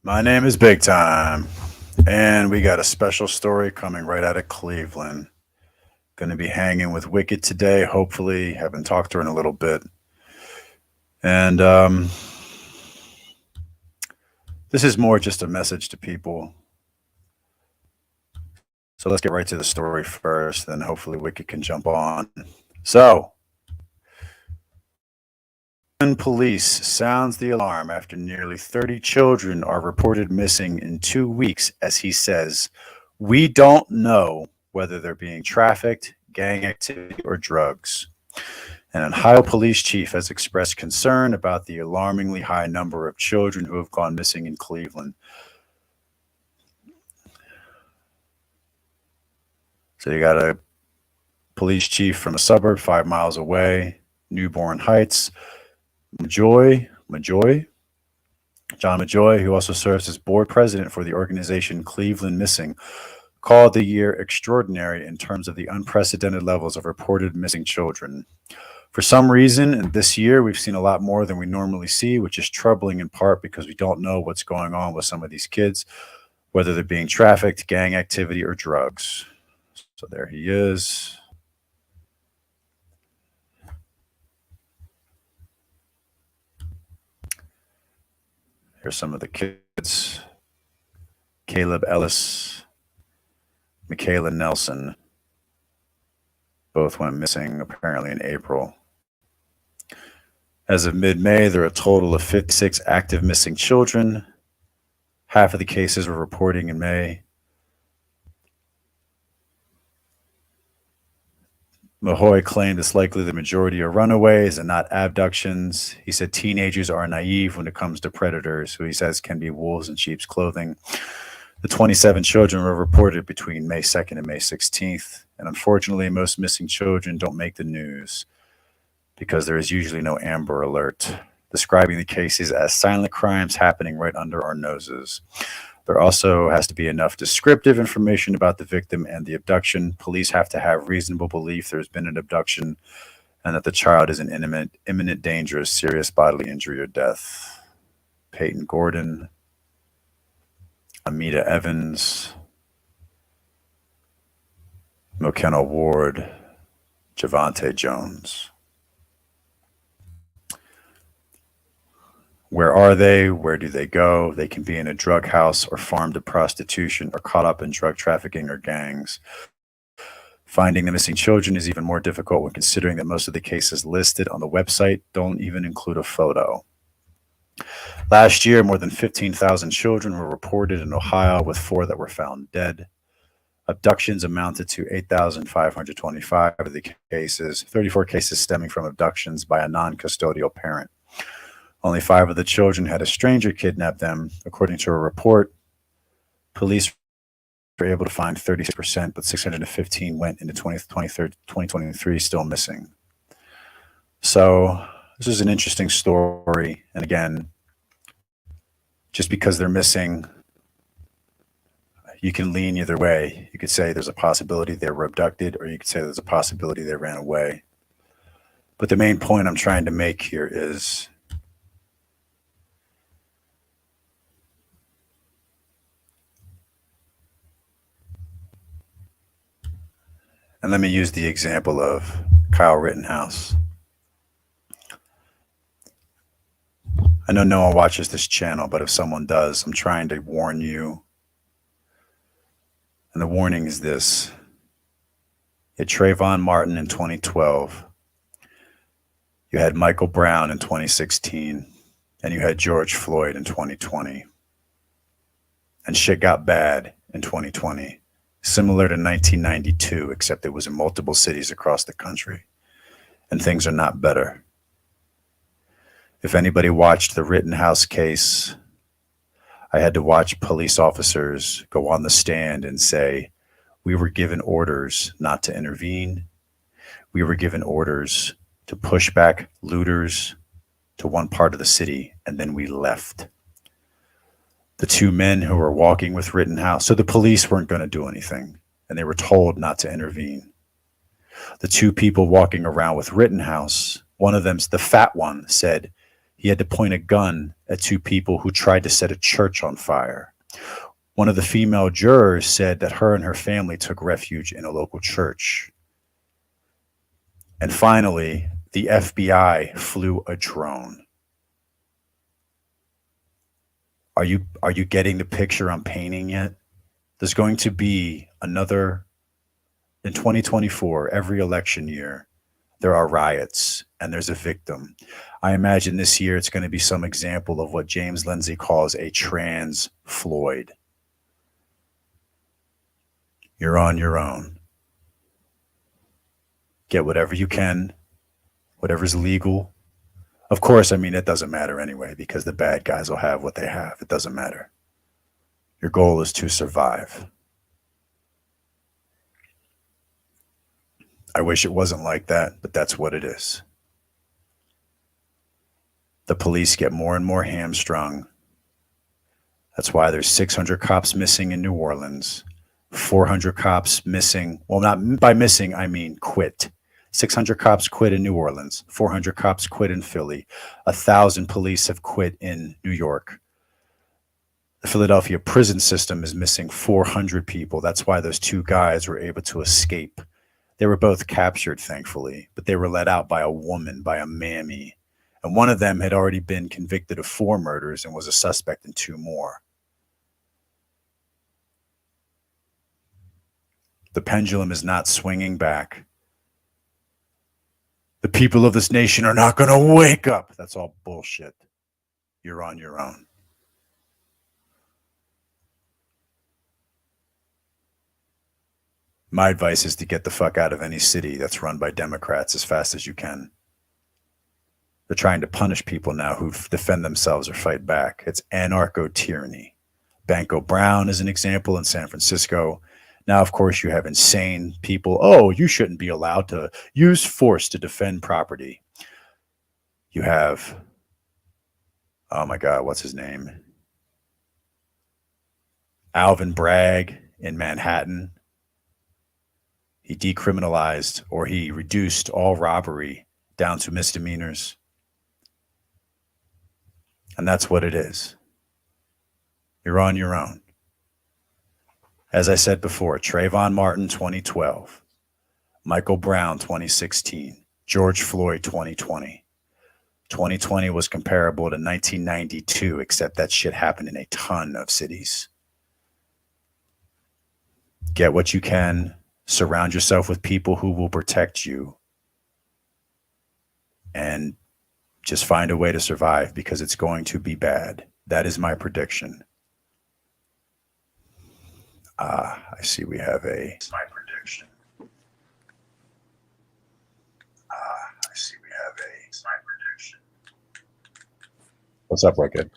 My name is Big Time, and we got a special story coming right out of Cleveland. Going to be hanging with Wicked today, hopefully. Haven't talked to her in a little bit. And this is more just a message to people. So let's get right to the story first, then hopefully Wicked can jump on. So, police sounds the alarm after nearly 30 children are reported missing in 2 weeks, as he says, "We don't know whether they're being trafficked, gang activity, or drugs." An Ohio police chief has expressed concern about the alarmingly high number of children who have gone missing in Cleveland. So you got a police chief from a suburb 5 miles away, Newborn Heights, John Majoy, who also serves as board president for the organization Cleveland Missing, called the year extraordinary in terms of the unprecedented levels of reported missing children. For some reason, this year we've seen a lot more than we normally see, which is troubling in part because we don't know what's going on with some of these kids, whether they're being trafficked, gang activity, or drugs. So there he is. Here's some of the kids: Caleb Ellis, Michaela Nelson. Both went missing apparently in April. As of mid May, there are a total of 56 active missing children. Half of the cases were reporting in May. Mahoy claimed it's likely the majority are runaways and not abductions. He said teenagers are naive when it comes to predators, who he says can be wolves in sheep's clothing. The 27 children were reported between May 2nd and May 16th, and unfortunately, most missing children don't make the news because there is usually no Amber Alert, describing the cases as silent crimes happening right under our noses. There also has to be enough descriptive information about the victim and the abduction. Police have to have reasonable belief there's been an abduction and that the child is in imminent danger of serious bodily injury or death. Peyton Gordon, Amita Evans, McKenna Ward, Javante Jones. Where are they? Where do they go? They can be in a drug house or farmed to prostitution or caught up in drug trafficking or gangs. Finding the missing children is even more difficult when considering that most of the cases listed on the website don't even include a photo. Last year, more than 15,000 children were reported in Ohio, with 4 that were found dead. Abductions amounted to 8,525 of the cases, 34 cases stemming from abductions by a non-custodial parent. Only 5 of the children had a stranger kidnap them. According to a report, police were able to find 36%, but 615 went into 2023 still missing. So this is an interesting story. And again, just because they're missing, you can lean either way. You could say there's a possibility they were abducted, or you could say there's a possibility they ran away. But the main point I'm trying to make here is and let me use the example of Kyle Rittenhouse. I know no one watches this channel, but if someone does, I'm trying to warn you. And the warning is this: you had Trayvon Martin in 2012, you had Michael Brown in 2016, and you had George Floyd in 2020. And shit got bad in 2020, similar to 1992, except it was in multiple cities across the country. And things are not better. If anybody watched the Rittenhouse case, I had to watch police officers go on the stand and say, we were given orders not to intervene. We were given orders to push back looters to one part of the city, and then we left. The 2 men who were walking with Rittenhouse, so the police weren't going to do anything, and they were told not to intervene. The 2 people walking around with Rittenhouse, one of them's the fat one, said, He had to point a gun at two people who tried to set a church on fire. One of the female jurors said that her and her family took refuge in a local church. And finally, the FBI flew a drone. Are you getting the picture I'm painting yet? There's going to be another in 2024, every election year, there are riots and there's a victim. I imagine this year it's going to be some example of what James Lindsay calls a trans Floyd. You're on your own. Get whatever you can, whatever's legal. Of course, I mean, it doesn't matter anyway, because the bad guys will have what they have. It doesn't matter. Your goal is to survive. I wish it wasn't like that, but that's what it is. The police get more and more hamstrung. That's why there's 600 cops missing in New Orleans, 400 cops missing. Well, not by missing, I mean quit. 600 cops quit in New Orleans, 400 cops quit in Philly, 1,000 police have quit in New York. The Philadelphia prison system is missing 400 people. That's why those two guys were able to escape. They were both captured, thankfully, but they were let out by a woman, by a mammy. And one of them had already been convicted of 4 murders and was a suspect in 2 more. The pendulum is not swinging back. The people of this nation are not going to wake up. That's all bullshit. You're on your own. My advice is to get the fuck out of any city that's run by Democrats as fast as you can. They're trying to punish people now who defend themselves or fight back. It's anarcho-tyranny. Banco Brown is an example in San Francisco. Now, of course, you have insane people. Oh, you shouldn't be allowed to use force to defend property. You have, oh my God, what's his name? Alvin Bragg in Manhattan. He decriminalized, or he reduced all robbery down to misdemeanors. And that's what it is. You're on your own. As I said before, Trayvon Martin, 2012. Michael Brown, 2016. George Floyd, 2020. 2020 was comparable to 1992, except that shit happened in a ton of cities. Get what you can. Surround yourself with people who will protect you. And just find a way to survive, because it's going to be bad. That is my prediction. I see we have a... It's my prediction. I see we have a... It's my prediction. What's up, Wicked?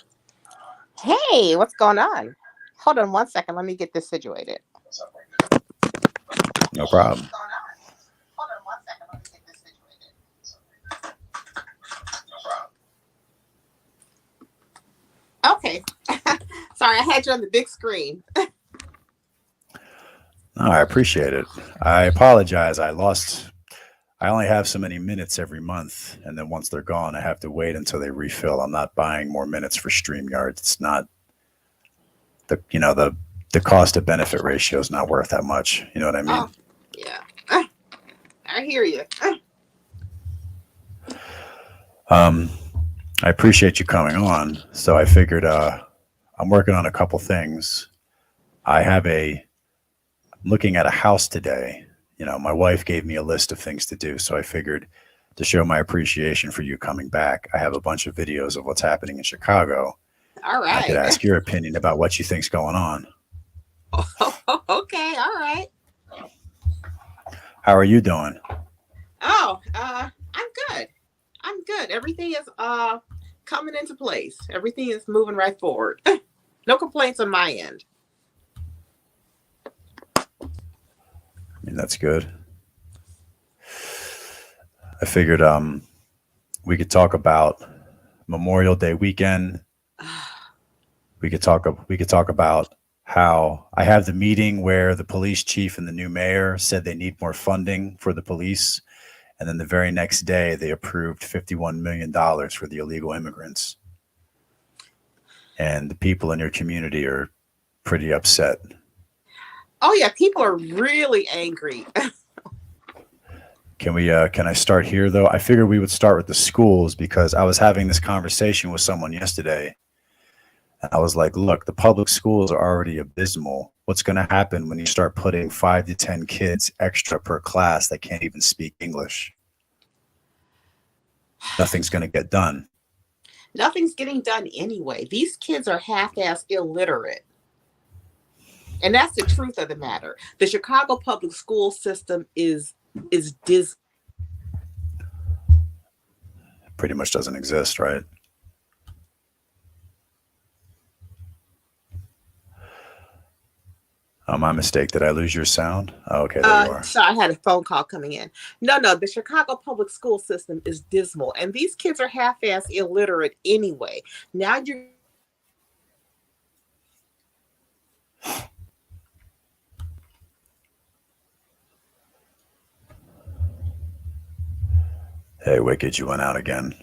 Hey, what's going on? Hold on one second. Let me get this situated. What's up, Wicked? No problem. Hold on one second. Let me get this situated. No problem. Okay. Sorry, I had you on the big screen. No, I appreciate it. I apologize. I only have so many minutes every month, and then once they're gone, I have to wait until they refill. I'm not buying more minutes for StreamYard. It's not the cost to benefit ratio is not worth that much. You know what I mean? Oh, yeah. I hear you. I appreciate you coming on. So I figured I'm working on a couple things. Looking at a house today. You know, my wife gave me a list of things to do, so I figured to show my appreciation for you coming back, I have a bunch of videos of what's happening in Chicago. All right. I could ask your opinion about what you think's going on. Oh, okay. All right. How are you doing? Oh, I'm good. I'm good. Everything is coming into place. Everything is moving right forward. No complaints on my end. I mean, that's good. I figured we could talk about Memorial Day weekend. We could talk about how I have the meeting where the police chief and the new mayor said they need more funding for the police, And then the very next day, they approved $51 million for the illegal immigrants. And the people in your community are pretty upset. Oh yeah, people are really angry. Can I start here though? I figured we would start with the schools because I was having this conversation with someone yesterday. And I was like, look, the public schools are already abysmal. What's going to happen when you start putting 5 to 10 kids extra per class that can't even speak English? Nothing's going to get done. Nothing's getting done anyway. These kids are half-ass illiterate. And that's the truth of the matter. The Chicago public school system is dismal. Pretty much doesn't exist, right? Oh, my mistake. Did I lose your sound? Oh, okay, there you are. So I had a phone call coming in. No, the Chicago public school system is dismal. And these kids are half-ass illiterate anyway. Now you're Hey, Wicked, you went out again.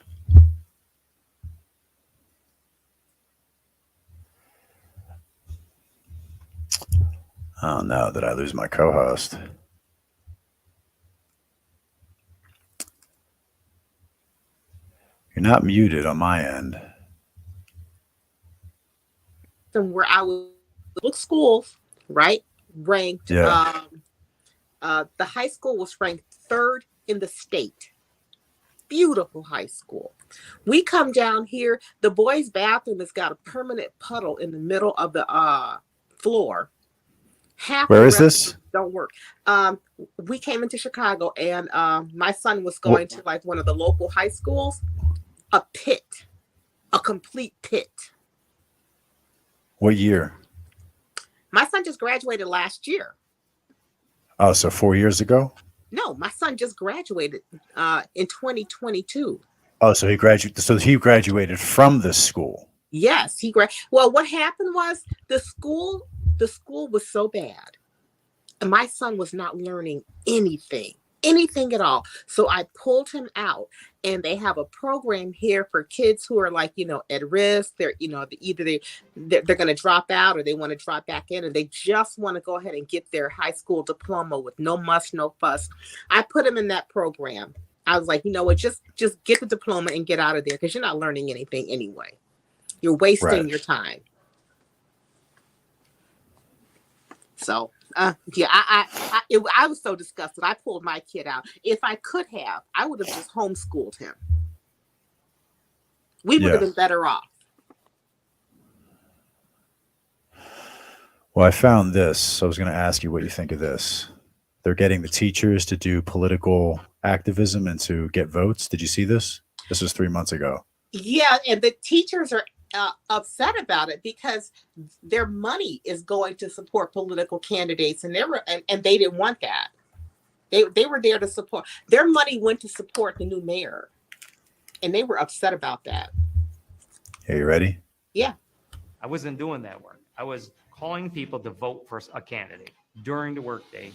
Oh no, did I lose my co-host? You're not muted on my end. where I was public schools, right? Ranked. Yeah. The high school was ranked 3rd in the state. Beautiful high school. We come down here, the boys' bathroom has got a permanent puddle in the middle of the floor. Where is this? Don't work. We came into Chicago, and my son was going to like one of the local high schools. A pit, a complete pit. What year? My son just graduated last year. Oh, so 4 years ago? No, my son just graduated in 2022. Oh, so he graduated from this school. Yes, well, what happened was the school was so bad. And my son was not learning anything at all. So I pulled him out, and they have a program here for kids who are like, at risk. They're, they're going to drop out or they want to drop back in, and they just want to go ahead and get their high school diploma with no muss, no fuss. I put him in that program. I was like, you know what, just get the diploma and get out of there because you're not learning anything anyway. You're wasting your time. So, I was so disgusted. I pulled my kid out. If I could have, I would have just homeschooled him. We would have been better off. Well, I found this. So I was going to ask you what you think of this. They're getting the teachers to do political activism and to get votes. Did you see this? This was 3 months ago. Yeah, and the teachers are upset about it because their money is going to support political candidates, and they didn't want that. They were there to support. Their money went to support the new mayor, and they were upset about that. Are you ready? Yeah. I wasn't doing that work. I was calling people to vote for a candidate during the workday.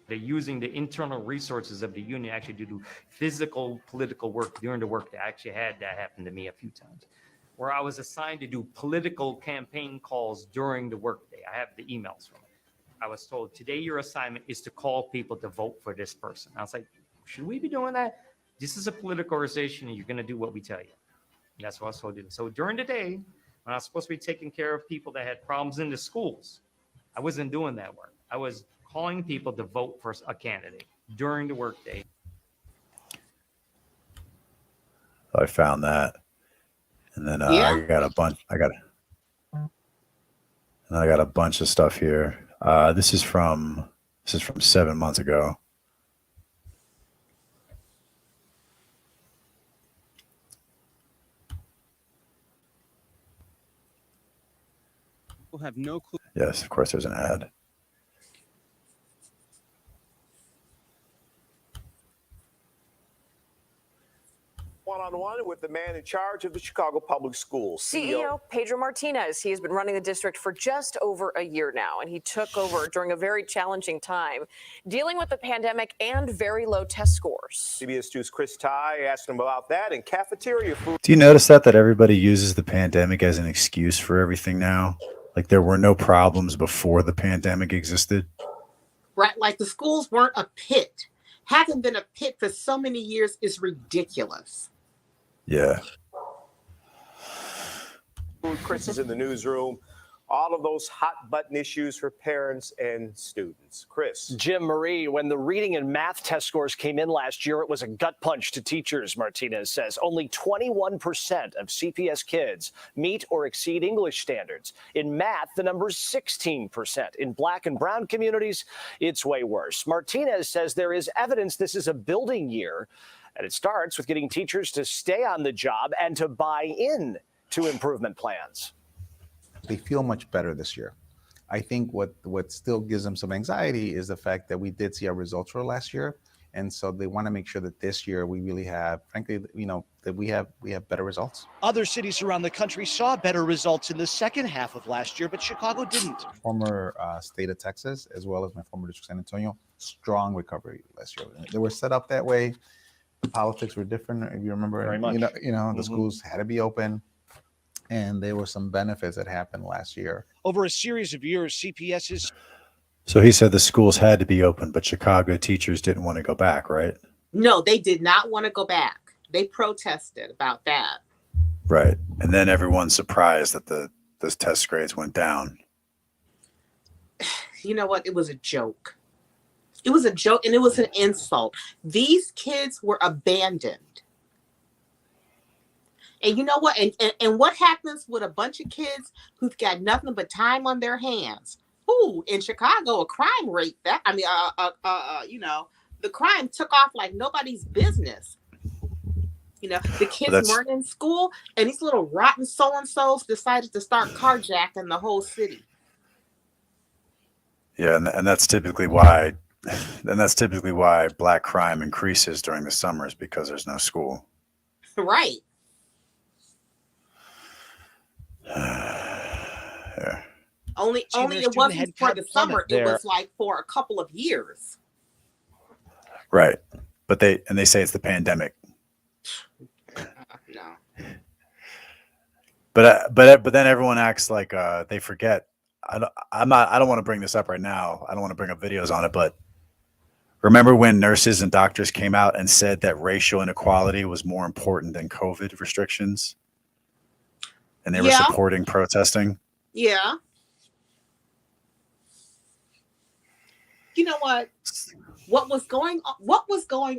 They're using the internal resources of the union actually to do physical political work during the workday. I actually had that happen to me a few times, where I was assigned to do political campaign calls during the workday. I have the emails from it. I was told, today your assignment is to call people to vote for this person. I was like, should we be doing that? This is a political organization, and you're going to do what we tell you. And that's what I was supposed to do. So during the day, when I was supposed to be taking care of people that had problems in the schools, I wasn't doing that work. I was calling people to vote for a candidate during the workday. I found that, and then I got a bunch. I got a bunch of stuff here. This is from 7 months ago. People have no clue. Yes, of course. There's an ad. One-on-one with with the man in charge of the Chicago Public Schools, CEO Pedro Martinez. He has been running the district for just over a year now, and he took over during a very challenging time, dealing with the pandemic and very low test scores. CBS 2's Chris Ty asked him about that and cafeteria food. Do you notice that everybody uses the pandemic as an excuse for everything now? Like there were no problems before the pandemic existed. Right? Like the schools weren't a pit. Having been a pit for so many years is ridiculous. Yeah. Chris is in the newsroom. All of those hot button issues for parents and students. Chris. Jim Marie, when the reading and math test scores came in last year, it was a gut punch to teachers, Martinez says. Only 21% of CPS kids meet or exceed English standards. In math, the number is 16%. In Black and brown communities, it's way worse. Martinez says there is evidence this is a building year, and it starts with getting teachers to stay on the job and to buy in to improvement plans. They feel much better this year. I think what still gives them some anxiety is the fact that we did see our results for last year, and so they want to make sure that this year we really have, frankly, that we have better results. Other cities around the country saw better results in the second half of last year, but Chicago didn't. Former state of Texas, as well as my former district, San Antonio, strong recovery last year. They were set up that way. The politics were different, if you remember. Very much. The schools had to be open. And there were some benefits that happened last year. Over a series of years, CPS is. So he said the schools had to be open, but Chicago teachers didn't want to go back, right? No, they did not want to go back. They protested about that. Right. And then everyone's surprised that those test grades went down. You know what? It was a joke. It was a joke and it was an insult. These kids were abandoned. And you know what? And what happens with a bunch of kids who've got nothing but time on their hands? Ooh, in Chicago, a crime rate the crime took off like nobody's business. The kids weren't in school, and these little rotten so-and-sos decided to start carjacking the whole city. Yeah, and that's typically why. And that's typically why black crime increases during the summers, because there's no school. Right. Yeah. Only it wasn't for the summer. It was like for a couple of years. Right. But they say it's the pandemic. No. But then everyone acts like they forget. I don't want to bring this up right now. I don't want to bring up videos on it, but remember when nurses and doctors came out and said that racial inequality was more important than COVID restrictions? And they were supporting protesting? Yeah. You know what? What was going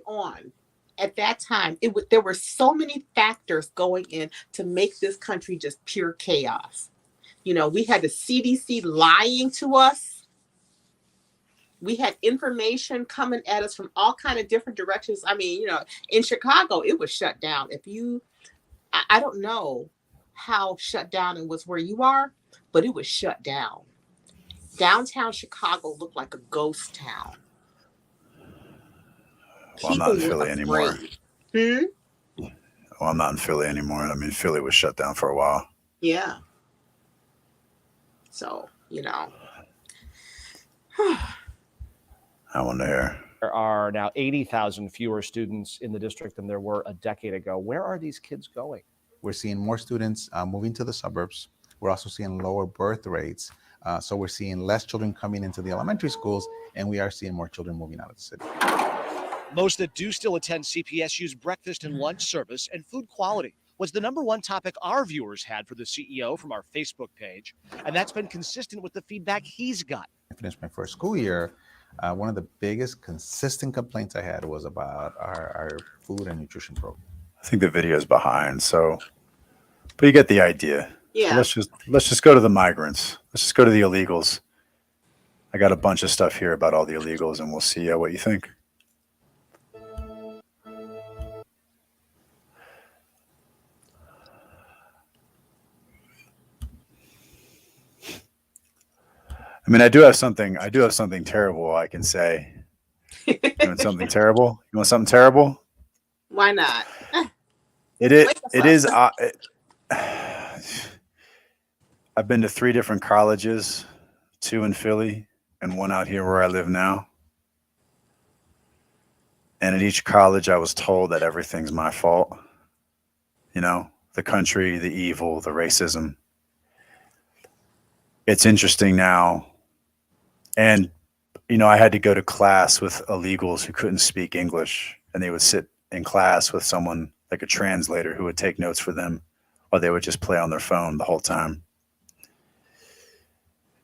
on at that time? There were so many factors going in to make this country just pure chaos. We had the CDC lying to us. We had information coming at us from all kind of different directions. I mean, in Chicago, it was shut down. I don't know how shut down it was where you are, but it was shut down. Downtown Chicago looked like a ghost town. Well, I'm not in Philly anymore. Well, I'm not in Philly anymore. I mean, Philly was shut down for a while. Yeah. So, I want to hear. There are now 80,000 fewer students in the district than there were a decade ago. Where are these kids going? We're seeing more students moving to the suburbs. We're also seeing lower birth rates. So we're seeing less children coming into the elementary schools, and we are seeing more children moving out of the city. Most that do still attend CPS use breakfast and lunch service, and food quality was the number one topic our viewers had for the CEO from our Facebook page. And that's been consistent with the feedback he's got. I finished my first school year. One of the biggest consistent complaints I had was about our food and nutrition program. I think the video is behind, but you get the idea. Yeah. So let's just go to the migrants. Let's just go to the illegals. I got a bunch of stuff here about all the illegals, and we'll see what you think. I mean, I do have something terrible I can say. You want something terrible? You want something terrible? Why not? It is. Wake us It up. is. I've been to 3 different colleges, 2 in Philly and 1 out here where I live now. And at each college, I was told that everything's my fault. You know, the country, the evil, the racism. It's interesting now. And, you know, I had to go to class with illegals who couldn't speak English, and they would sit in class with someone like a translator who would take notes for them, or they would just play on their phone the whole time.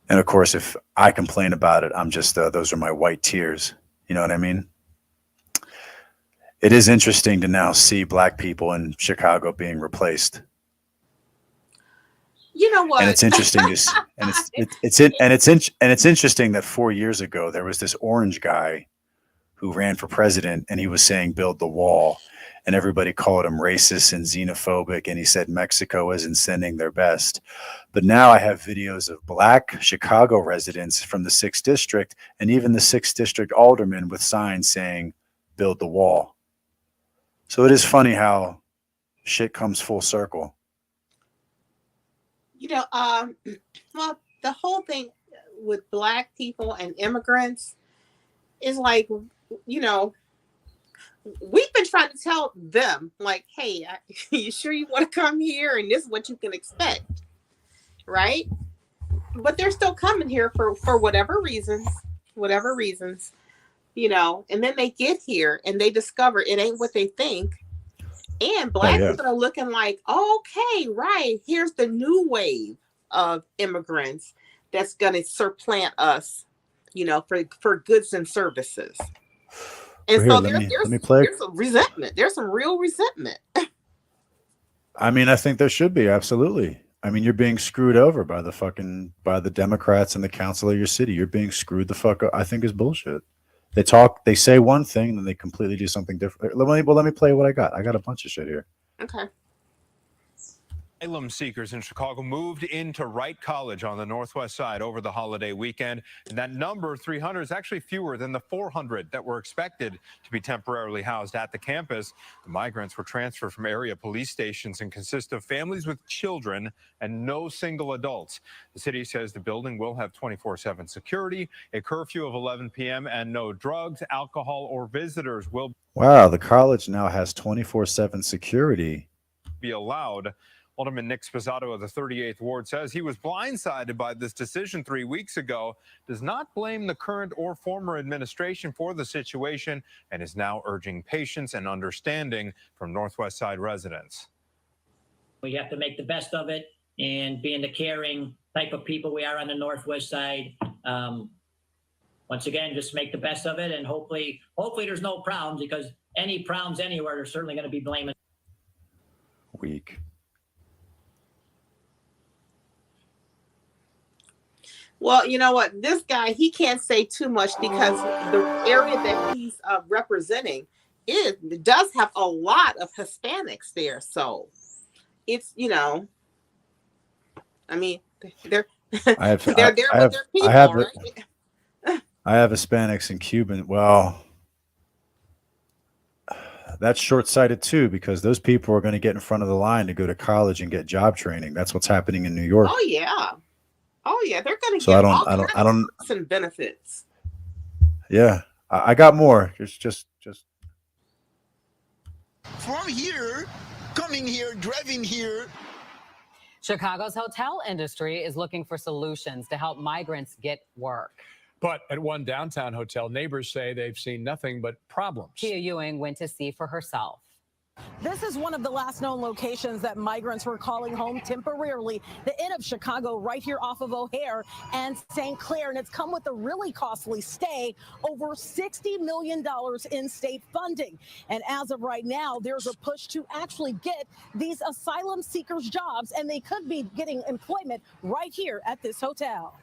And of course, if I complain about it, I'm just, those are my white tears. You know what I mean? It is interesting to now see black people in Chicago being replaced. You know what? And it's interesting to it's interesting that 4 years ago there was this orange guy who ran for president, and he was saying build the wall, and everybody called him racist and xenophobic, and he said Mexico isn't sending their best. But now I have videos of black Chicago residents from the 6th district and even the 6th district aldermen with signs saying build the wall. So it is funny how shit comes full circle. You know, well, the whole thing with black people and immigrants is like, you know, we've been trying to tell them, like, hey, you sure you want to come here? And this is what you can expect, right? But they're still coming here for whatever reasons, you know, and then they get here and they discover it ain't what they think. And black people are looking like, okay, right, here's the new wave of immigrants that's going to supplant us, you know, for goods and services. And Well, so here, there's some resentment. There's some real resentment. I mean, I think there should be, absolutely. I mean, you're being screwed over by the Democrats and the council of your city. You're being screwed the fuck up. I think is bullshit. They say one thing, and then they completely do something different. Let me play what I got. I got a bunch of shit here. Okay. Asylum seekers in Chicago moved into Wright College on the northwest side over the holiday weekend. And that number, 300, is actually fewer than the 400 that were expected to be temporarily housed at the campus. The migrants were transferred from area police stations and consist of families with children and no single adults. The city says the building will have 24/7 security, a curfew of 11 p.m., and no drugs, alcohol, or visitors will Wow, the college now has 24/7 security. be allowed. Alderman Nick Sposato of the 38th Ward says he was blindsided by this decision 3 weeks ago, does not blame the current or former administration for the situation, and is now urging patience and understanding from Northwest Side residents. We have to make the best of it, and being the caring type of people we are on the Northwest Side, once again, just make the best of it, and hopefully there's no problems, because any problems anywhere, they're certainly going to be blaming. Weak. Well, you know what? This guy, he can't say too much because the area that he's representing does have a lot of Hispanics there. So it's, you know, I mean, they're I have they're there with their people, right? I have Hispanics and Cuban. Well, that's short-sighted too, because those people are going to get in front of the line to go to college and get job training. That's what's happening in New York. Oh yeah, they're going to So get I don't. some benefits. Yeah, I got more. Just. From here, coming here, driving here. Chicago's hotel industry is looking for solutions to help migrants get work. But at one downtown hotel, neighbors say they've seen nothing but problems. Tia Ewing went to see for herself. This is one of the last known locations that migrants were calling home temporarily. The Inn of Chicago right here off of O'Hare and St. Clair. And it's come with a really costly stay, over $60 million in state funding. And as of right now, there's a push to actually get these asylum seekers jobs, and they could be getting employment right here at this hotel.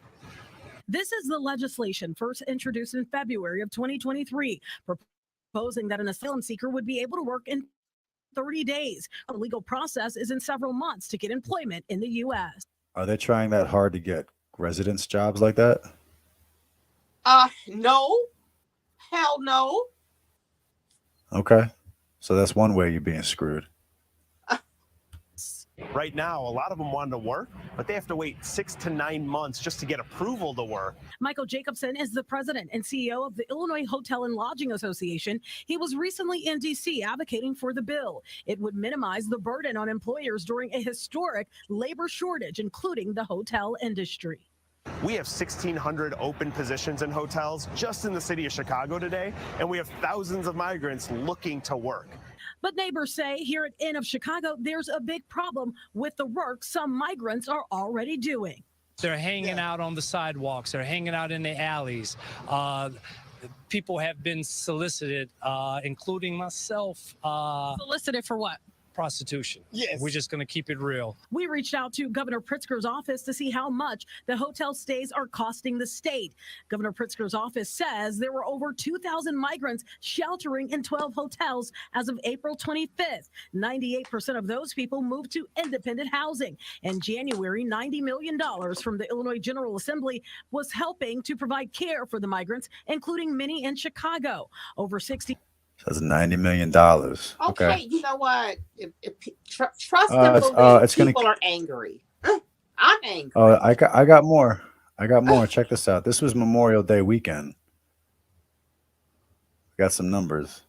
This is the legislation first introduced in February of 2023, proposing that an asylum seeker would be able to work in 30 days. The legal process is in several months to get employment in the U.S. Are they trying that hard to get residence jobs like that? No. Hell no. Okay. So that's one way you're being screwed. Right now, a lot of them want to work, but they have to wait 6 to 9 months just to get approval to work. Michael Jacobson is the president and CEO of the Illinois Hotel and Lodging Association. He was recently in D.C. advocating for the bill. It would minimize the burden on employers during a historic labor shortage, including the hotel industry. We have 1,600 open positions in hotels just in the city of Chicago today, and we have thousands of migrants looking to work. But neighbors say here at Inn of Chicago, there's a big problem with the work some migrants are already doing. They're hanging out on the sidewalks. They're hanging out in the alleys. People have been solicited, including myself. Solicited for what? Prostitution. Yes. We're just going to keep it real. We reached out to Governor Pritzker's office to see how much the hotel stays are costing the state. Governor Pritzker's office says there were over 2,000 migrants sheltering in 12 hotels as of April 25th. 98% of those people moved to independent housing. In January, $90 million from the Illinois General Assembly was helping to provide care for the migrants, including many in Chicago. Over 60. That's $90 million. Okay, you know what? Trust and believe people are angry. I'm angry. Oh, I got more. I got more. Check this out. This was Memorial Day weekend. Got some numbers.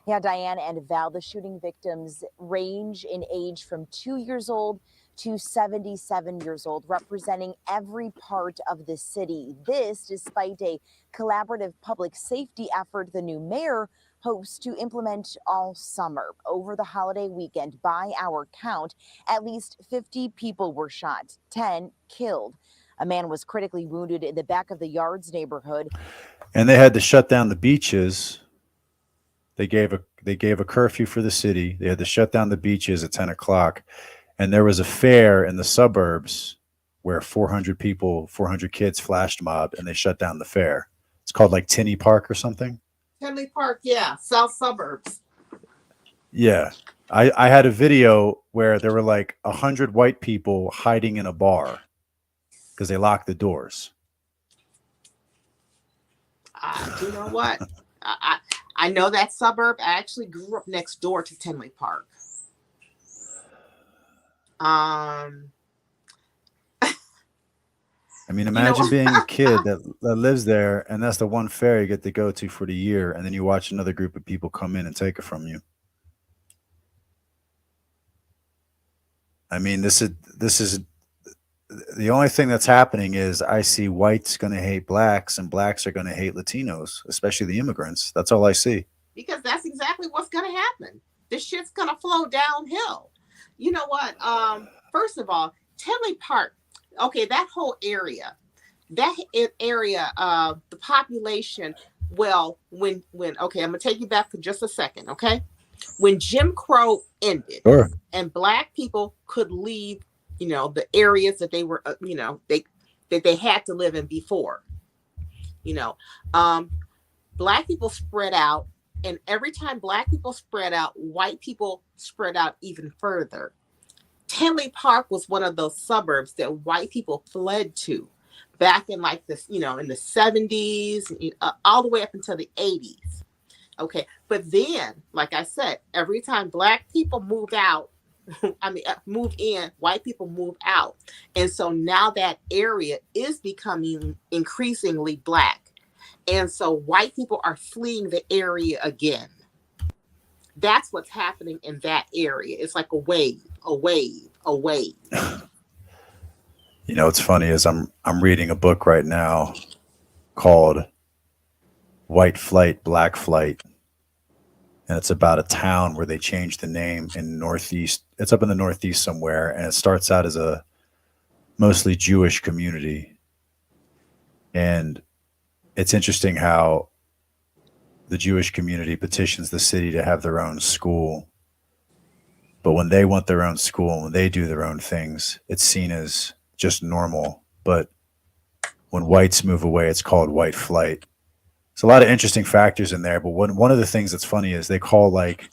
Yeah, Diane and Val, the shooting victims range in age from 2 years old to 77 years old, representing every part of the city. This despite a collaborative public safety effort the new mayor hopes to implement all summer. Over the holiday weekend, by our count, at least 50 people were shot, 10 killed. A man was critically wounded in the back of the Yards neighborhood. And they had to shut down the beaches. They gave a curfew for the city. They had to shut down the beaches at 10 o'clock. And there was a fair in the suburbs where 400 kids flash mobbed, and they shut down the fair. It's called like Tinley Park or something. Tinley Park, yeah, south suburbs. Yeah. I had a video where there were like 100 white people hiding in a bar because they locked the doors. You know what? I know that suburb. I actually grew up next door to Tinley Park. I mean, imagine being a kid that lives there, and that's the one fair you get to go to for the year, and then you watch another group of people come in and take it from you. I mean, this is the only thing that's happening is I see whites going to hate blacks, and blacks are going to hate Latinos, especially the immigrants. That's all I see. Because that's exactly what's going to happen. This shit's going to flow downhill. You know what? First of all, Tinley Park, okay, that whole area, the population, well, when okay, I'm going to take you back for just a second, okay? When Jim Crow ended, sure, and black people could leave, you know, the areas that they were, you know, they had to live in before, you know, black people spread out. And every time black people spread out, white people spread out even further. Tinley Park was one of those suburbs that white people fled to back in like this, you know, in the 70s, all the way up until the 80s. Okay. But then, like I said, every time black people moved out, move in, white people move out. And so now that area is becoming increasingly black. And so white people are fleeing the area again. That's what's happening in that area. It's like a wave, a wave, a wave. You know, what's funny is I'm reading a book right now called White Flight, Black Flight. And it's about a town where they changed the name in Northeast. It's up in the Northeast somewhere. And it starts out as a mostly Jewish community. And it's interesting how the Jewish community petitions the city to have their own school. But when they want their own school, when they do their own things, it's seen as just normal. But when whites move away, it's called white flight. There's a lot of interesting factors in there. But one of the things that's funny is they call like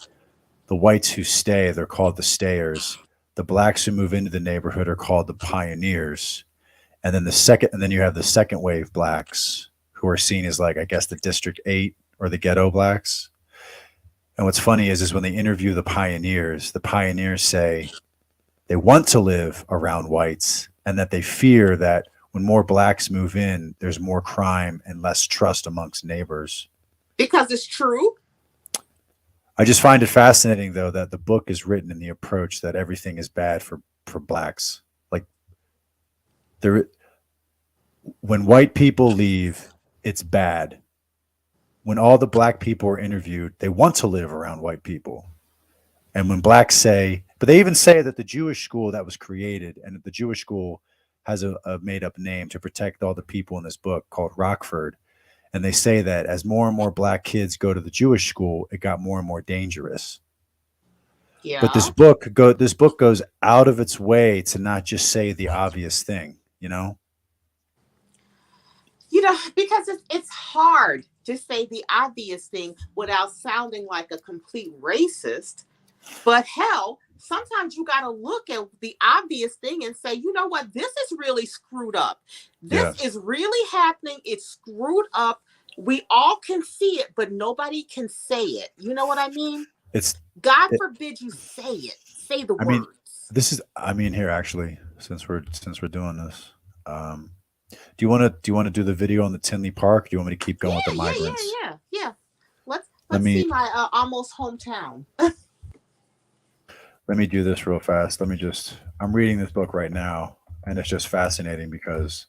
the whites who stay, they're called the stayers. The blacks who move into the neighborhood are called the pioneers. And then you have the second wave blacks, who are seen as like, I guess, the District 8 or the ghetto blacks. And what's funny is when they interview the pioneers say they want to live around whites and that they fear that when more blacks move in, there's more crime and less trust amongst neighbors. Because it's true. I just find it fascinating, though, that the book is written in the approach that everything is bad for blacks. Like, when white people leave, it's bad. When all the black people are interviewed, they want to live around white people. And when blacks say, but they even say that the Jewish school that was created, and the Jewish school has a made-up name to protect all the people in this book called Rockford. And they say that as more and more black kids go to the Jewish school, it got more and more dangerous. Yeah. But this book goes out of its way to not just say the obvious thing, you know? You know, because it's hard to say the obvious thing without sounding like a complete racist. But hell, sometimes you got to look at the obvious thing and say, you know what, this is really screwed up. This is really happening. It's screwed up. We all can see it, but nobody can say it. You know what I mean? God forbid you say it. Say the words. Here actually, since we're doing this, do you want to do the video on the Tinley Park? Do you want me to keep going with the migrants? Yeah. Let's see my almost hometown. Let me do this real fast. I'm reading this book right now, and it's just fascinating because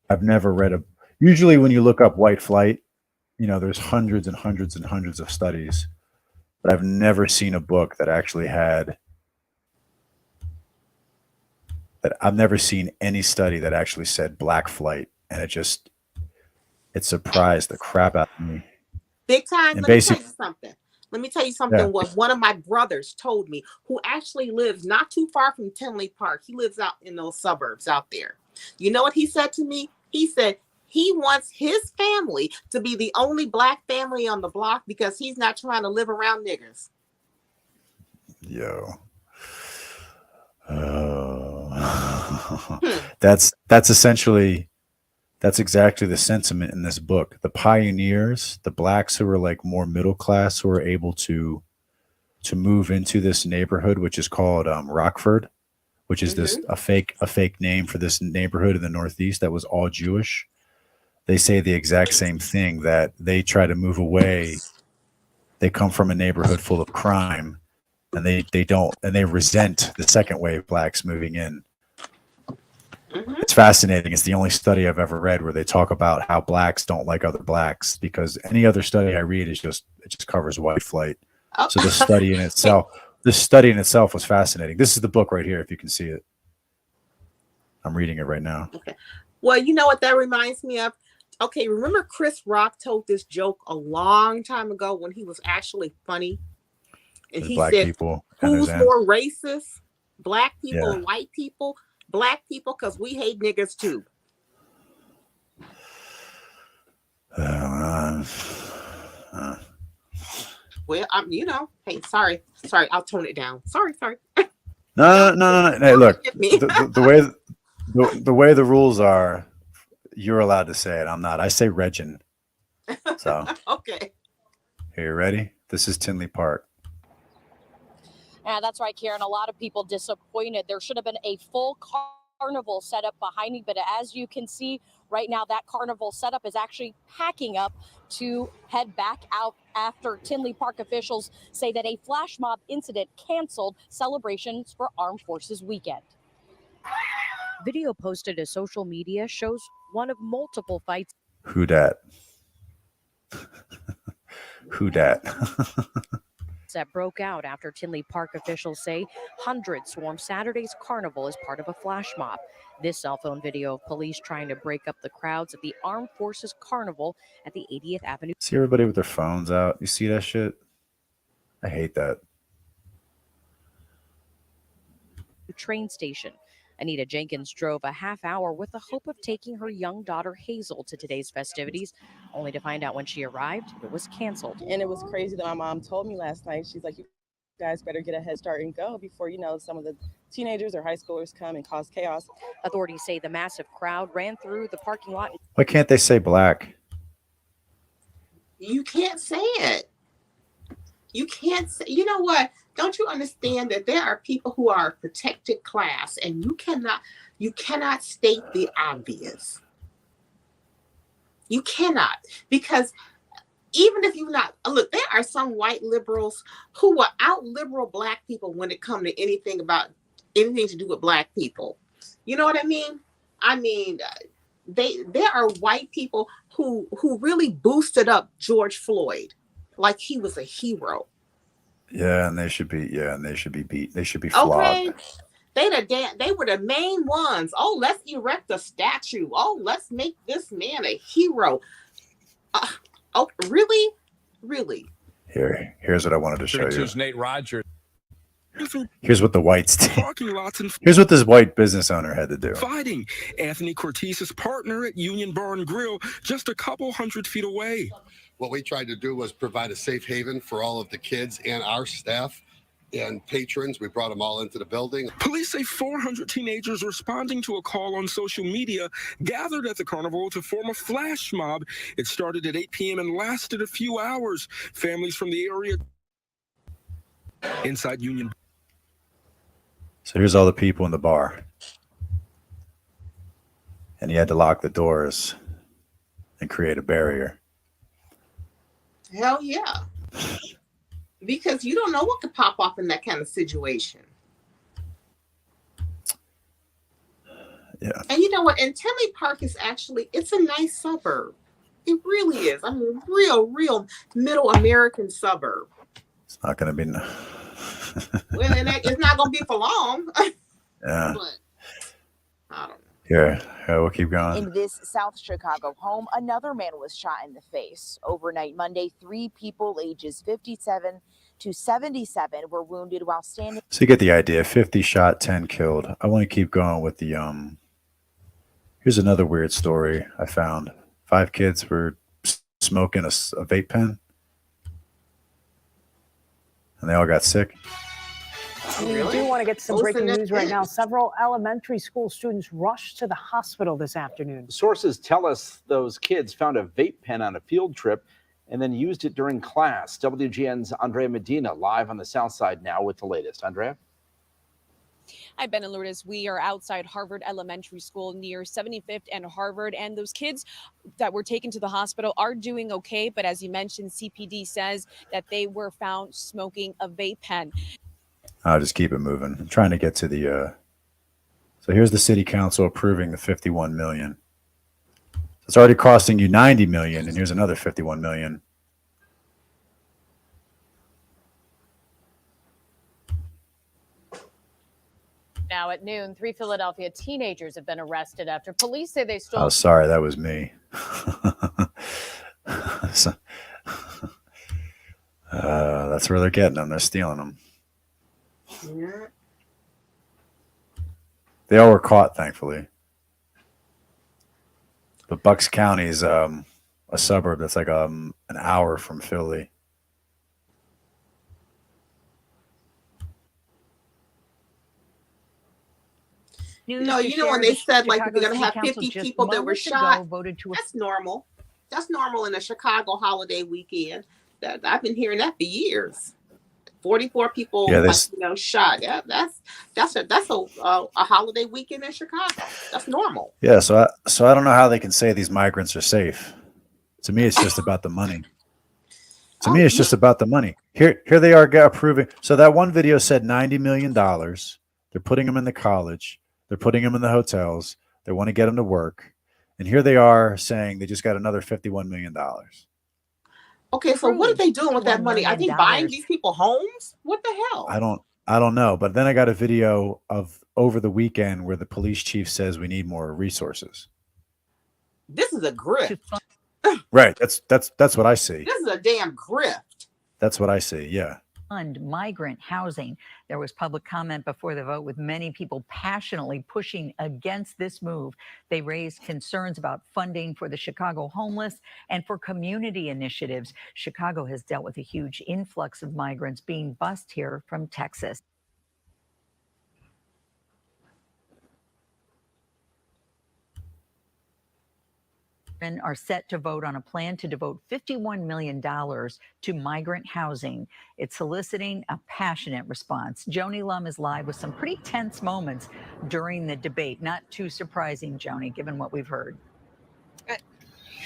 I've never read usually when you look up white flight, you know, there's hundreds and hundreds and hundreds of studies, but I've never seen a book that actually I've never seen any study that actually said black flight. And it surprised the crap out of me. Big time. And Let me tell you something what one of my brothers told me, who actually lives not too far from Tinley Park. He lives out in those suburbs out there. You know what he said to me? He said he wants his family to be the only black family on the block because he's not trying to live around niggers. Yo. That's exactly the sentiment in this book. The pioneers, the blacks who were like more middle class, who were able to move into this neighborhood, which is called Rockford, which is a fake name for this neighborhood in the Northeast that was all Jewish. They say the exact same thing, that they try to move away. They come from a neighborhood full of crime, and they resent the second wave blacks moving in. It's fascinating. It's the only study I've ever read where they talk about how blacks don't like other blacks, because any other study I read it just covers white flight. So this study in itself was fascinating. This is the book right here, if you can see it. I'm reading it right now. Okay. Well, you know what that reminds me of? Okay, remember Chris Rock told this joke a long time ago when he was actually funny? And he said, who's more racist? Black people or white people? Black people, because we hate niggers too. Well, hey, sorry, I'll tone it down. Sorry. No. Hey, look, the way the rules are, you're allowed to say it. I'm not. I say Regin. So okay. Here, you ready? This is Tinley Park. Yeah, that's right, Karen. A lot of people disappointed. There should have been a full carnival set up behind me, but as you can see right now, that carnival setup is actually packing up to head back out after Tinley Park officials say that a flash mob incident canceled celebrations for Armed Forces Weekend. Video posted to social media shows one of multiple fights. Who dat? Who dat? That broke out after Tinley Park officials say hundreds swarmed Saturday's carnival as part of a flash mob. This cell phone video of police trying to break up the crowds at the Armed Forces Carnival at the 80th Avenue. See everybody with their phones out. You see that shit? I hate that. Train station. Anita Jenkins drove a half hour with the hope of taking her young daughter Hazel to today's festivities, only to find out when she arrived it was canceled. And it was crazy that my mom told me last night. She's like, you guys better get a head start and go before, some of the teenagers or high schoolers come and cause chaos. Authorities say the massive crowd ran through the parking lot. Why can't they say black? You can't say it. You can't say, you know what? Don't you understand that there are people who are a protected class, and you cannot state the obvious. You cannot, because even if you're not, look, there are some white liberals who will out liberal black people when it comes to anything to do with black people. You know what I mean? I mean, there are white people who really boosted up George Floyd like he was a hero. Yeah, and they should be beat. They should be flogged. Okay. They were the main ones. Oh, let's erect a statue. Oh, let's make this man a hero. Oh, really? Really? Here's what I wanted to show you. 32's Nate Rogers. Here's what the whites did. Parking lots and Here's what this white business owner had to do. fighting. Anthony Cortez's partner at Union Bar and Grill, just a couple hundred feet away. What we tried to do was provide a safe haven for all of the kids and our staff and patrons. We brought them all into the building. Police say 400 teenagers responding to a call on social media gathered at the carnival to form a flash mob. It started at 8 p.m. and lasted a few hours. Families from the area inside Union. So here's all the people in the bar. And he had to lock the doors and create a barrier. Hell yeah. Because you don't know what could pop up in that kind of situation. Yeah. And you know what? And Tinley Park is it's a nice suburb. It really is. I mean, real middle American suburb. It's not going to be. Well, and it's not going to be for long. Yeah. But I don't know. Here, we'll keep going. In this South Chicago home, another man was shot in the face. Overnight Monday, 3 people ages 57 to 77 were wounded while standing. So you get the idea. 50 shot, 10 killed. I want to keep going with the Here's another weird story I found. 5 kids were smoking a vape pen, and they all got sick. We do want to get some breaking news right now. Several elementary school students rushed to the hospital this afternoon. Sources tell us those kids found a vape pen on a field trip and then used it during class. WGN's Andrea Medina live on the South Side now with the latest. Andrea? Hi, Ben and Lourdes. We are outside Harvard Elementary School near 75th and Harvard, and those kids that were taken to the hospital are doing okay. But as you mentioned, CPD says that they were found smoking a vape pen. I'll just keep it moving. I'm trying to get to the so here's the city council approving the 51 million. It's already costing you 90 million, and here's another 51 million. Now at noon, 3 Philadelphia teenagers have been arrested after police say they stole. Oh, sorry, that was me. That's where they're getting them. They're stealing them. Yeah. They all were caught, thankfully. But Bucks County is a suburb that's like an hour from Philly. No, you know when they said like we're gonna have 50 people that were shot. That's normal. That's normal in a Chicago holiday weekend. I've been hearing that for years. 44 people, shot. Yeah, that's a holiday weekend in Chicago. That's normal. Yeah, so I don't know how they can say these migrants are safe. To me, it's just about the money. To me, it's just about the money. Here they are approving. So that one video said $90 million. They're putting them in the college. They're putting them in the hotels. They want to get them to work. And here they are saying they just got another $51 million. Okay, so what are they doing with that money? Are they buying these people homes? What the hell? I don't know. But then I got a video of over the weekend where the police chief says we need more resources. This is a grift. Right. That's what I see. This is a damn grift. That's what I see. Yeah. Fund migrant housing. There was public comment before the vote with many people passionately pushing against this move. They raised concerns about funding for the Chicago homeless and for community initiatives. Chicago has dealt with a huge influx of migrants being bused here from Texas. are set to vote on a plan to devote $51 million to migrant housing. It's soliciting a passionate response. Joni Lum is live with some pretty tense moments during the debate. Not too surprising, Joni, given what we've heard.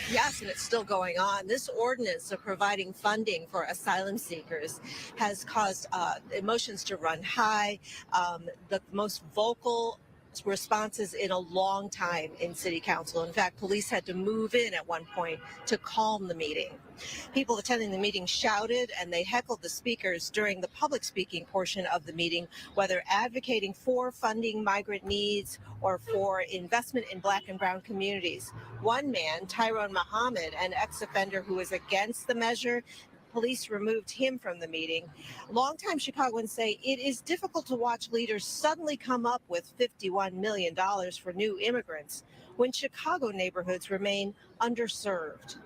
Yes, and it's still going on. This ordinance of providing funding for asylum seekers has caused emotions to run high. The most vocal responses in a long time in city council. In fact, police had to move in at one point to calm the meeting. People attending the meeting shouted and they heckled the speakers during the public speaking portion of the meeting, whether advocating for funding migrant needs or for investment in Black and brown communities. One man, Tyrone Muhammad, an ex-offender who was against the measure, police removed him from the meeting. Longtime Chicagoans say it is difficult to watch leaders suddenly come up with $51 million for new immigrants when Chicago neighborhoods remain underserved.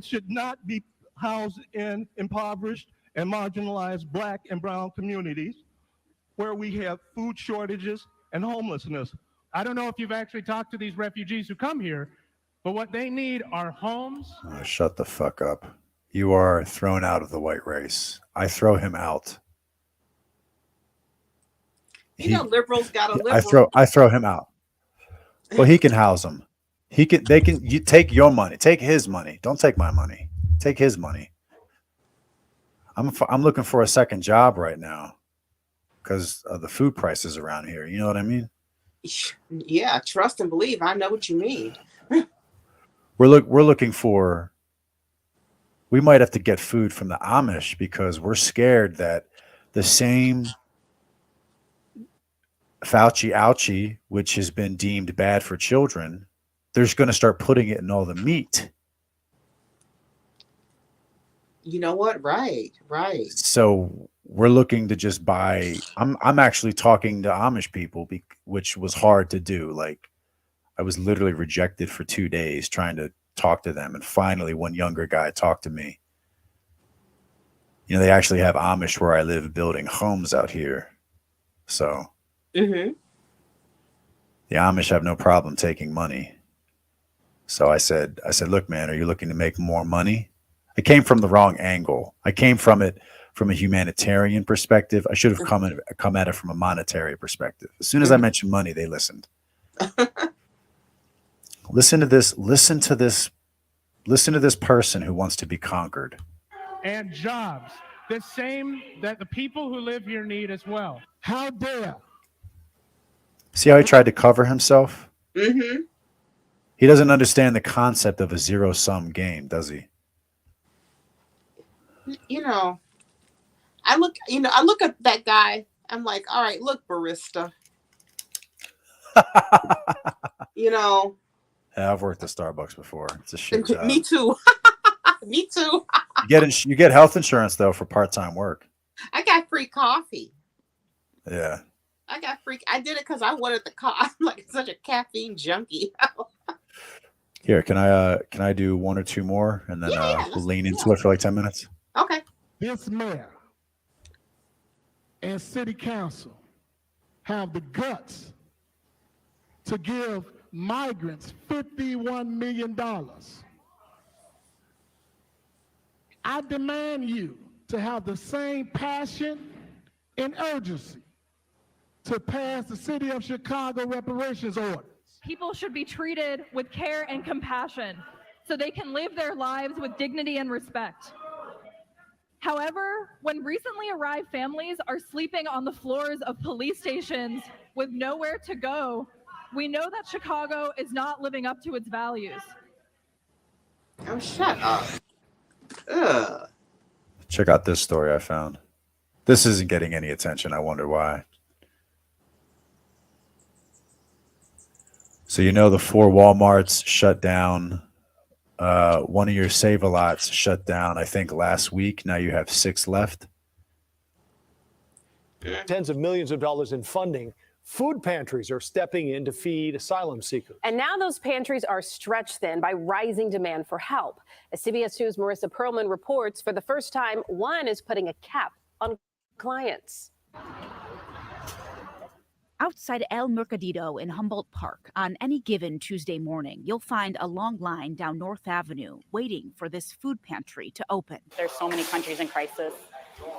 Should not be housed in impoverished and marginalized Black and brown communities where we have food shortages and homelessness. I don't know if you've actually talked to these refugees who come here, but what they need are homes. Oh, shut the fuck up. You are thrown out of the white race. I throw him out. You know, liberals got a liberal. I throw him out. Well, he can house them. You take your money. Take his money. Don't take my money. Take his money. I'm looking for a second job right now because of the food prices around here. You know what I mean? Yeah, trust and believe. I know what you mean. We're looking for. We might have to get food from the Amish because we're scared that the same Fauci ouchie, which has been deemed bad for children, they're just going to start putting it in all the meat. You know what? Right. So we're looking to just buy. I'm actually talking to Amish people, which was hard to do. Like I was literally rejected for 2 days trying to talk to them, and finally one younger guy talked to me. You know, they actually have Amish where I live building homes out here, so the Amish have no problem taking money. So I said, look, man, are you looking to make more money? I came from the wrong angle. I came from it from a humanitarian perspective. I should have come at it from a monetary perspective. As soon as I mentioned money, they listened. Listen to this person who wants to be conquered. And jobs, the same that the people who live here need as well. How dare? See how he tried to cover himself? Mm-hmm. He doesn't understand the concept of a zero-sum game, does he? You know, I look at that guy. I'm like, all right, look, barista. You know. Yeah, I've worked at Starbucks before. It's a shit job. Me too. Me too. You get health insurance though for part-time work. I got free coffee. Yeah. I did it because I wanted the coffee. I'm like such a caffeine junkie. Here, can I do one or two more and then we'll lean into it for like 10 minutes? Okay. This mayor and city council have the guts to give migrants $51 million. I demand you to have the same passion and urgency to pass the City of Chicago reparations orders. People should be treated with care and compassion so they can live their lives with dignity and respect. However, when recently arrived families are sleeping on the floors of police stations with nowhere to go, we know that Chicago is not living up to its values. Oh, shut up. Ugh. Check out this story I found. This isn't getting any attention. I wonder why. So you know the 4 Walmarts shut down. One of your Save-A-Lots shut down, I think, last week. Now you have 6 left. Tens of millions of dollars in funding. Food pantries are stepping in to feed asylum seekers. And now those pantries are stretched thin by rising demand for help. As CBS News' Marissa Perlman reports, for the first time, one is putting a cap on clients. Outside El Mercadito in Humboldt Park, on any given Tuesday morning, you'll find a long line down North Avenue waiting for this food pantry to open. There's so many countries in crisis,